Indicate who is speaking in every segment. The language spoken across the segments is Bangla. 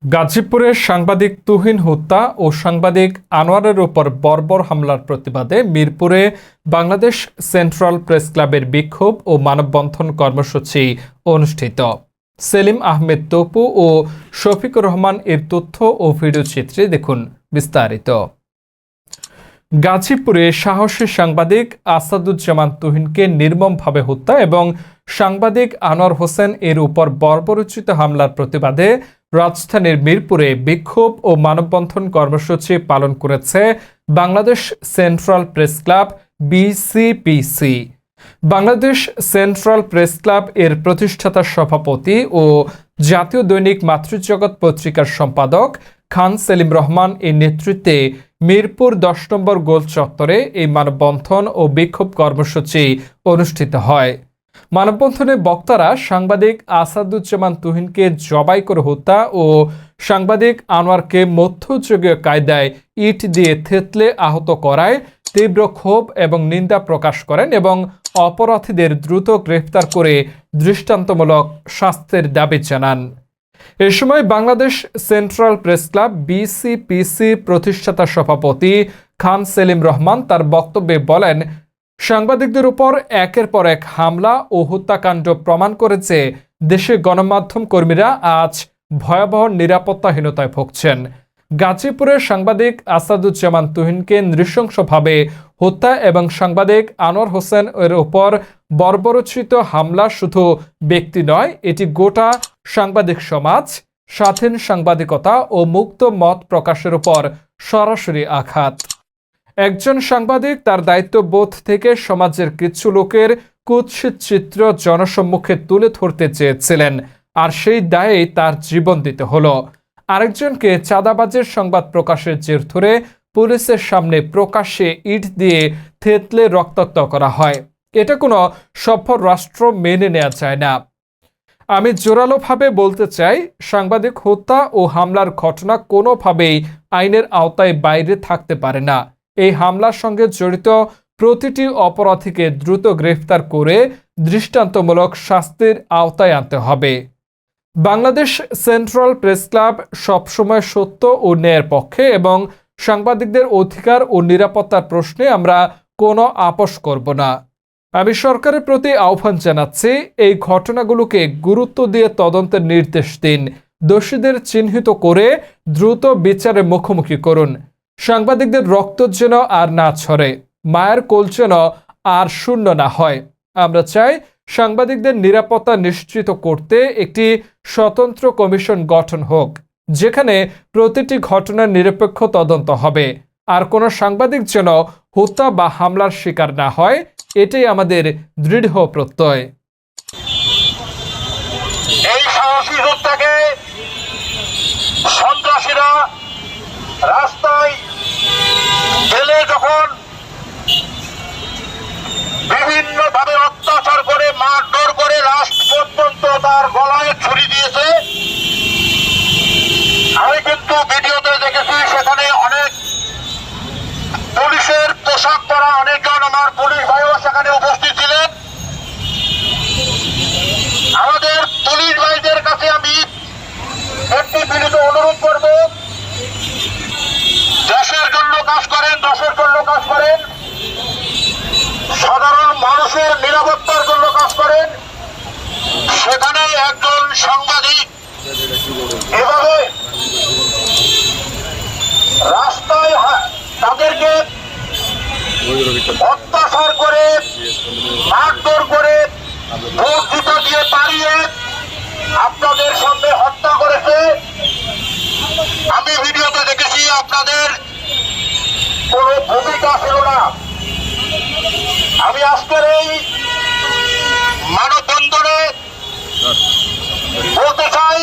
Speaker 1: গাজীপুরের সাংবাদিক তুহিন হত্যা ও সাংবাদিক আনোয়ারের উপর বর্বর হামলার প্রতিবাদে মিরপুরে বাংলাদেশ সেন্ট্রাল প্রেস ক্লাবের বিক্ষোভ ও মানববন্ধন কর্মসূচি অনুষ্ঠিত। সেলিম আহমেদ তপু ও শফিকুর রহমান এর তথ্য ও ভিডিও চিত্রে দেখুন বিস্তারিত। গাজীপুরে সাহসী সাংবাদিক আসাদুজ্জামান তুহিনকে নির্মমভাবে হত্যা এবং সাংবাদিক আনোয়ার হোসেন এর উপর বর্বরোচিত হামলার প্রতিবাদে রাজধানীর মিরপুরে বিক্ষোভ ও মানববন্ধন কর্মসূচি পালন করেছে Bangladesh central press club BCPC. Bangladesh central press club এর প্রতিষ্ঠাতা সভাপতি ও জাতীয় দৈনিক মাতৃজগৎ পত্রিকার সম্পাদক খান সেলিম রহমান এর নেতৃত্বে মিরপুর 10 নম্বর গোল চত্বরে এই মানববন্ধন ও বিক্ষোভ কর্মসূচি অনুষ্ঠিত হয়। মানববন্ধনে বক্তারা সাংবাদিক আসাদুজ্জামান তুহিনকে জবাই করে হত্যা ও সাংবাদিক আনোয়ারকে মধ্যযুগীয় কায়দায় ইট দিয়ে থেতলে আহত করায় তীব্র ক্ষোভ এবং নিন্দা প্রকাশ করেন এবং অপরাধীদের দ্রুত গ্রেফতার করে দৃষ্টান্তমূলক শাস্তির দাবি জানান। এ সময় বাংলাদেশ সেন্ট্রাল প্রেস ক্লাব বিসিপিসি প্রতিষ্ঠাতা সভাপতি খান সেলিম রহমান তার বক্তব্যে বলেন, সাংবাদিকদের উপর একের পর এক হামলা ও হত্যাকাণ্ড প্রমাণ করেছে দেশে গণমাধ্যম কর্মীরা আজ ভয়াবহ নিরাপত্তাহীনতায় ভুগছেন। গাজীপুরের সাংবাদিক আসাদুজ্জামান তুহিনকে নৃশংসভাবে হত্যা এবং সাংবাদিক আনোয়ার হোসেন এর উপর বর্বরোচিত হামলা শুধু ব্যক্তি নয়, এটি গোটা সাংবাদিক সমাজ, স্বাধীন সাংবাদিকতা ও মুক্ত মত প্রকাশের উপর সরাসরি আঘাত। একজন সাংবাদিক তার দায়িত্ববোধ থেকে সমাজের কিছু লোকের কুৎসিত চিত্র জনসম্মুখে তুলে ধরতে চেয়েছিলেন, আর সেই দায়েই তার জীবন দিতে হলো। আরেকজনকে চাঁদাবাজের সংবাদ প্রকাশের জের ধরে পুলিশের সামনে প্রকাশ্যে ইট দিয়ে থেতলে রক্তাক্ত করা হয়। এটা কোনো সভ্য রাষ্ট্র মেনে নেওয়া যায় না। আমি জোরালোভাবে বলতে চাই, সাংবাদিক হত্যা ও হামলার ঘটনা কোনোভাবেই আইনের আওতায় বাইরে থাকতে পারে না। এই হামলার সঙ্গে জড়িত প্রতিটি অপরাধীকে দ্রুত গ্রেফতার করে দৃষ্টান্তমূলক শাস্তির আওতায় আনতে হবে। বাংলাদেশ সেন্ট্রাল প্রেস ক্লাব সবসময় সত্য ও ন্যায়ের পক্ষে এবং সাংবাদিকদের অধিকার ও নিরাপত্তার প্রশ্নে আমরা কোনো আপোষ করব না। আমি সরকারের প্রতি আহ্বান জানাচ্ছি, এই ঘটনাগুলোকে গুরুত্ব দিয়ে তদন্তের নির্দেশ দিন, দোষীদের চিহ্নিত করে দ্রুত বিচারের মুখোমুখি করুন। সাংবাদিকদের রক্ত যেন আর না ছড়ে, মায়ের কোল যেন আর শূন্য না হয়। আমরা চাই সাংবাদিকদের নিরাপত্তা নিশ্চিত করতে একটি স্বতন্ত্র কমিশন গঠন হোক, যেখানে প্রতিটি ঘটনার নিরপেক্ষ তদন্ত হবে, আর কোনো সাংবাদিক যেন হত্যা বা হামলার শিকার না হয়, এটাই আমাদের দৃঢ় প্রত্যয়।
Speaker 2: এই সাহসী হত্যাকে সন্ত্রাসীরা রাস্তায় ফেলে যখন বিভিন্নভাবে অত্যাচার করে মারধর করে লাস্ট পর্যন্ত তার গলায় ছুরি দিয়েছে, আমি কিন্তু ভিডিওতে দেখেছি সেখানে অনেক পুলিশের পোশাক পরা অনেকজন আমার পুলিশ ভাইও সেখানে উপস্থিত ছিলেন। আমাদের পুলিশ ভাইদের কাছে আমি একটি বিনীত অনুরোধ করব, দেশের জন্য কাজ করেন, দেশের জন্য কাজ করেন, সাধারণ মানুষের নিরাপত্তার জন্য কাজ করেন। সেখানে একজন সাংবাদিক এভাবে রাস্তায় তাদেরকে অত্যাচার করে মারধর করে ভোট জুতা দিয়ে পালিয়ে আপনাদের সামনে হত্যা করেছে। আমি ভিডিওতে দেখেছি আপনাদের কোনো ভূমিকা ছিল না। আমি আজকের এই মানববন্ধনে বলতে চাই,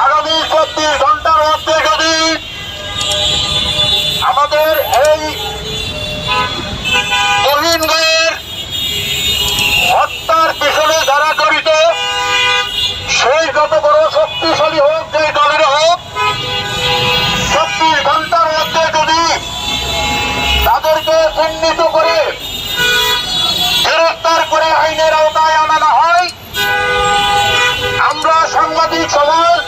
Speaker 2: আগামী 24 ঘন্টার মধ্যে যদি আমাদের এই তুহিন ভাইয়ের হত্যার পেছনে যারা জড়িত, সেই যত বড় শক্তিশালী হোক, যে দলের হোক, 24 ঘন্টার মধ্যে যদি তাদেরকে চিহ্নিত করে গ্রেফতার করে আইনের আওতায় আনা হয়, আমরা সাংবাদিক সমাজ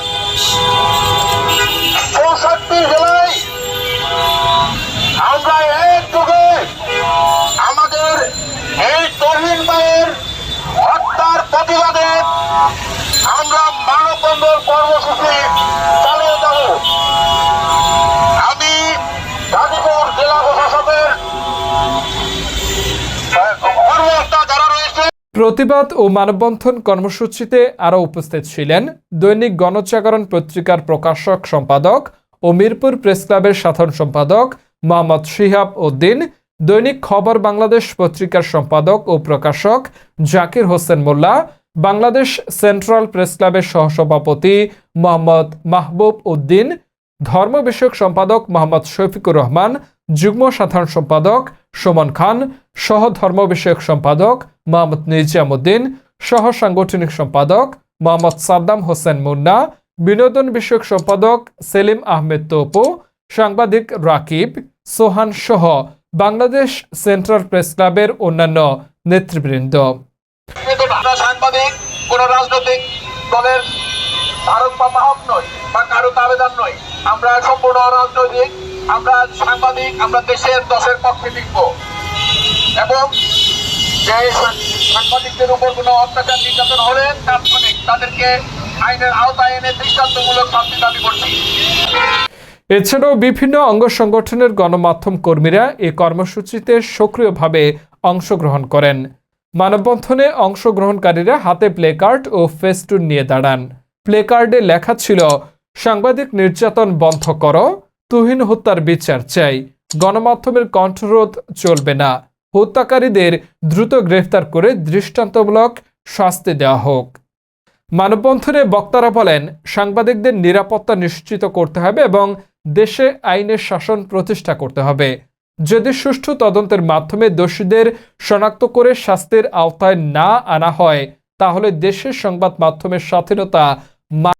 Speaker 2: মানববন্ধন কর্মসূচি চালিয়ে যাব। আমি গাজীপুর জেলা প্রশাসকের কর্মকর্তা যারা রয়েছে।
Speaker 1: প্রতিবাদ ও মানববন্ধন কর্মসূচিতে আরও উপস্থিত ছিলেন দৈনিক গণজাগরণ পত্রিকার প্রকাশক সম্পাদক ও মিরপুর প্রেস ক্লাবের সাধারণ সম্পাদক মোহাম্মদ শিহাব উদ্দিন, দৈনিক খবর বাংলাদেশ পত্রিকার সম্পাদক ও প্রকাশক জাকির হোসেন মোল্লা, বাংলাদেশ সেন্ট্রাল প্রেস ক্লাবের সহসভাপতি মোহাম্মদ মাহবুব উদ্দিন, ধর্ম বিষয়ক সম্পাদক মোহাম্মদ শফিকুর রহমান, যুগ্ম সাধারণ সম্পাদক সুমন খান, সহ ধর্ম বিষয়ক সম্পাদক মোহাম্মদ নিজামুদ্দিন, সহ সাংগঠনিক সম্পাদক মোহাম্মদ সাদ্দাম হোসেন মুন্না, বিনোদন বিষয়ক সম্পাদক সেলিম আহমেদ তোপু, সাংবাদিক রাকিব সোহান সহ বাংলাদেশ সেন্ট্রাল প্রেস ক্লাবের অন্যান্য নেতৃবৃন্দ।
Speaker 2: সাংবাদিক কোন রাজনৈতিক দলের ধারক বা বাহক নয় বা কারো আবেদন নয়, আমরা সম্পূর্ণ রাজনৈতিক, আমরা সাংবাদিক, আমরা দেশের দশের পক্ষে লিখব এবং যে সাংবাদিকদের উপর কোনো অত্যাচার নির্যাতন হলে তাৎক্ষণিক তাদেরকে আইনের আওতায় এনে দৃষ্টান্তমূলক শাস্তি দাবি করছি।
Speaker 1: এছাড়াও বিভিন্ন অঙ্গ সংগঠনের গণমাধ্যম কর্মীরা এই কর্মসূচিতে সক্রিয়ভাবে অংশগ্রহণ করেন। মানববন্ধনে অংশগ্রহণকারীরা হাতে প্লেকার্ড ও ফেস্টুন নিয়ে দাঁড়ান। প্লেকার্ডে লেখা ছিল, সাংবাদিক নির্যাতন বন্ধ করো, তুহিন হত্যার বিচার চাই, গণমাধ্যমের কণ্ঠরোধ চলবে না, হত্যাকারীদের দ্রুত গ্রেফতার করে দৃষ্টান্তমূলক শাস্তি দেওয়া হোক। মানববন্ধনে বক্তারা বলেন, সাংবাদিকদের নিরাপত্তা নিশ্চিত করতে হবে এবং দেশে আইনের শাসন প্রতিষ্ঠা করতে হবে। যদি সুষ্ঠু তদন্তের মাধ্যমে দোষীদের শনাক্ত করে শাস্তির আওতায় না আনা হয়, তাহলে দেশের সংবাদ মাধ্যমের স্বাধীনতা